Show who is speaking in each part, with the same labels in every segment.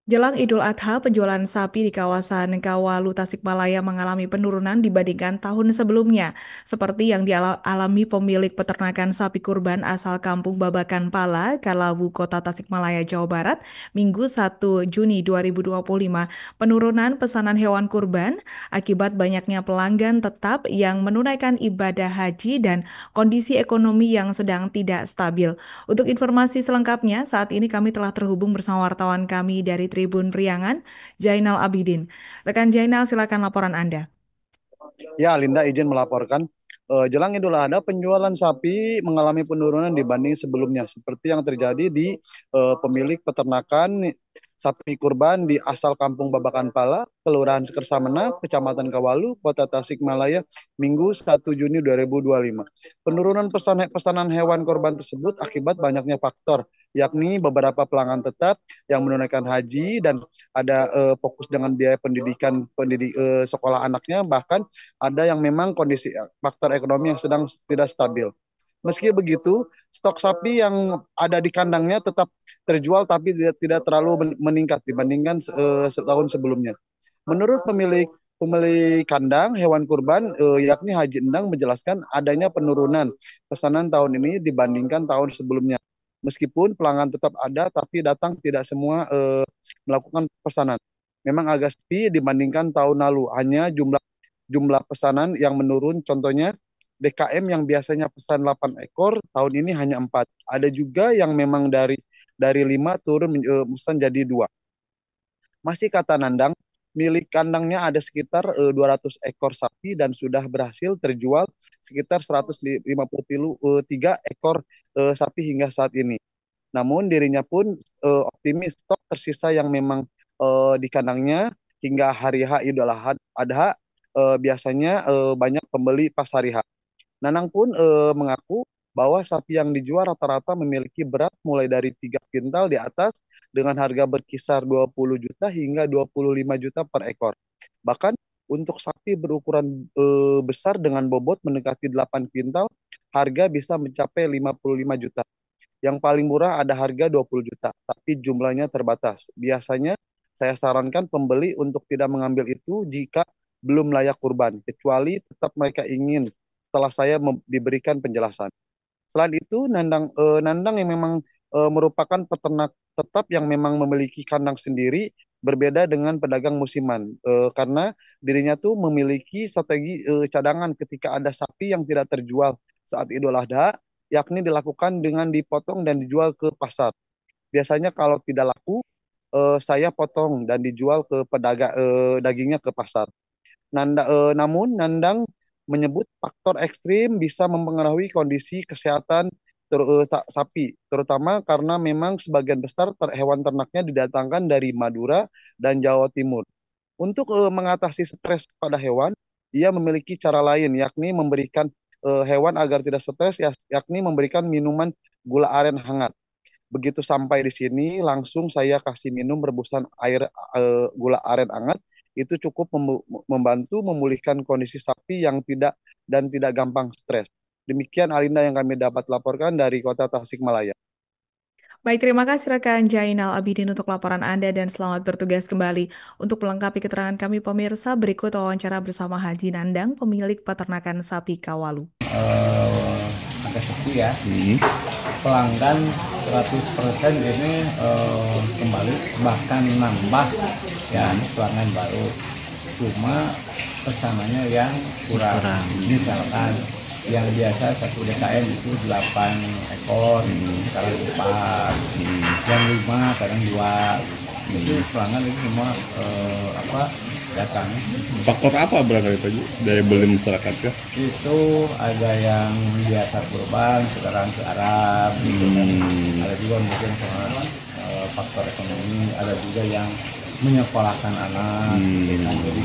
Speaker 1: Jelang Idul Adha, penjualan sapi di kawasan Kawalu, Tasikmalaya mengalami penurunan dibandingkan tahun sebelumnya, seperti yang dialami pemilik peternakan sapi kurban asal Kampung Babakan Pala, Kalawu, Kota Tasikmalaya, Jawa Barat, Minggu 1 Juni 2025. Penurunan pesanan hewan kurban akibat banyaknya pelanggan tetap yang menunaikan ibadah haji dan kondisi ekonomi yang sedang tidak stabil. Untuk informasi selengkapnya, saat ini kami telah terhubung bersama wartawan kami dari Tribun Priangan, Jainal Abidin. Rekan Jainal, silakan laporan Anda.
Speaker 2: Ya, Linda izin melaporkan. Jelang Idul Adha, penjualan sapi mengalami penurunan dibanding sebelumnya, seperti yang terjadi di pemilik peternakan sapi kurban di asal Kampung Babakan Pala, Kelurahan Sekersamena, Kecamatan Kawalu, Kota Tasikmalaya, Minggu 1 Juni 2025. Penurunan pesanan hewan korban tersebut akibat banyaknya faktor, yakni beberapa pelanggan tetap yang menunaikan haji dan ada fokus dengan biaya pendidikan sekolah anaknya, bahkan ada yang memang kondisi faktor ekonomi yang sedang tidak stabil. Meski begitu, stok sapi yang ada di kandangnya tetap terjual tapi tidak terlalu meningkat dibandingkan setahun sebelumnya. Menurut pemilik pemilik kandang hewan kurban yakni Haji Endang menjelaskan adanya penurunan pesanan tahun ini dibandingkan tahun sebelumnya. Meskipun pelanggan tetap ada tapi datang tidak semua melakukan pesanan. Memang agak sepi dibandingkan tahun lalu. Hanya jumlah jumlah pesanan yang menurun, contohnya DKM yang biasanya pesan 8 ekor tahun ini hanya 4. Ada juga yang memang dari 5 turun pesan jadi 2. Masih kata Nandang, milik kandangnya ada sekitar 200 ekor sapi dan sudah berhasil terjual sekitar 153 ekor sapi hingga saat ini. Namun dirinya pun optimis stok tersisa yang memang di kandangnya hingga hari H Idul Adha biasanya banyak pembeli pas hari H. Nanang pun mengaku bahwa sapi yang dijual rata-rata memiliki berat mulai dari 3 kintal di atas dengan harga berkisar 20 juta hingga 25 juta per ekor. Bahkan untuk sapi berukuran besar dengan bobot mendekati 8 kintal, harga bisa mencapai 55 juta. Yang paling murah ada harga 20 juta, tapi jumlahnya terbatas. Biasanya saya sarankan pembeli untuk tidak mengambil itu jika belum layak kurban, kecuali tetap mereka ingin setelah saya diberikan penjelasan. Selain itu, Nandang yang memang merupakan peternak tetap yang memang memiliki kandang sendiri, berbeda dengan pedagang musiman, karena dirinya tuh memiliki strategi cadangan ketika ada sapi yang tidak terjual saat Idul Adha, yakni dilakukan dengan dipotong dan dijual ke pasar. Biasanya kalau tidak laku, saya potong dan dijual ke pedagang dagingnya ke pasar. Namun Nandang menyebut faktor ekstrim bisa mempengaruhi kondisi kesehatan sapi, terutama karena memang sebagian besar hewan ternaknya didatangkan dari Madura dan Jawa Timur. Untuk mengatasi stres pada hewan, ia memiliki cara lain, yakni memberikan hewan agar tidak stres, yakni memberikan minuman gula aren hangat. Begitu sampai di sini, langsung saya kasih minum rebusan air gula aren hangat. Itu cukup membantu memulihkan kondisi sapi yang tidak gampang stres. Demikian Alinda yang kami dapat laporkan dari Kota Tasikmalaya.
Speaker 1: Baik, terima kasih rekan Jainal Abidin untuk laporan Anda dan selamat bertugas kembali. Untuk melengkapi keterangan kami pemirsa, berikut wawancara bersama Haji Nandang, pemilik peternakan sapi Kawalu.
Speaker 3: Agak sepi ya. Pelanggan 100% ini kembali, bahkan nambah ya, pelanggan baru. Cuma pesanannya yang kurang. Misalkan yang biasa 1 DKM itu 8 ekor, sekarang 4, yang 5 sekarang 2. Itu pelanggan itu semua datang.
Speaker 4: Faktor apa berangkat itu dari beli masyarakat ya?
Speaker 3: Itu ada yang biasa kurban sekarang ke Arab gitu kan. Ada juga mungkin karena faktor ekonomi, ada juga yang menyekolahkan anak gitu kan. Jadi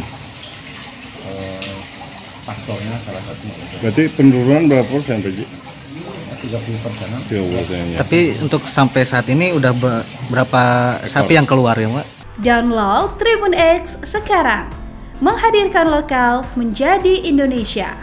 Speaker 3: faktornya salah satunya itu.
Speaker 4: Berarti penurunan berapa persen Pak Ji?
Speaker 3: 30%.
Speaker 4: 30%.
Speaker 5: Tapi untuk sampai saat ini udah berapa sapi yang keluar ya Pak?
Speaker 6: Download Tribun X sekarang, menghadirkan lokal menjadi Indonesia.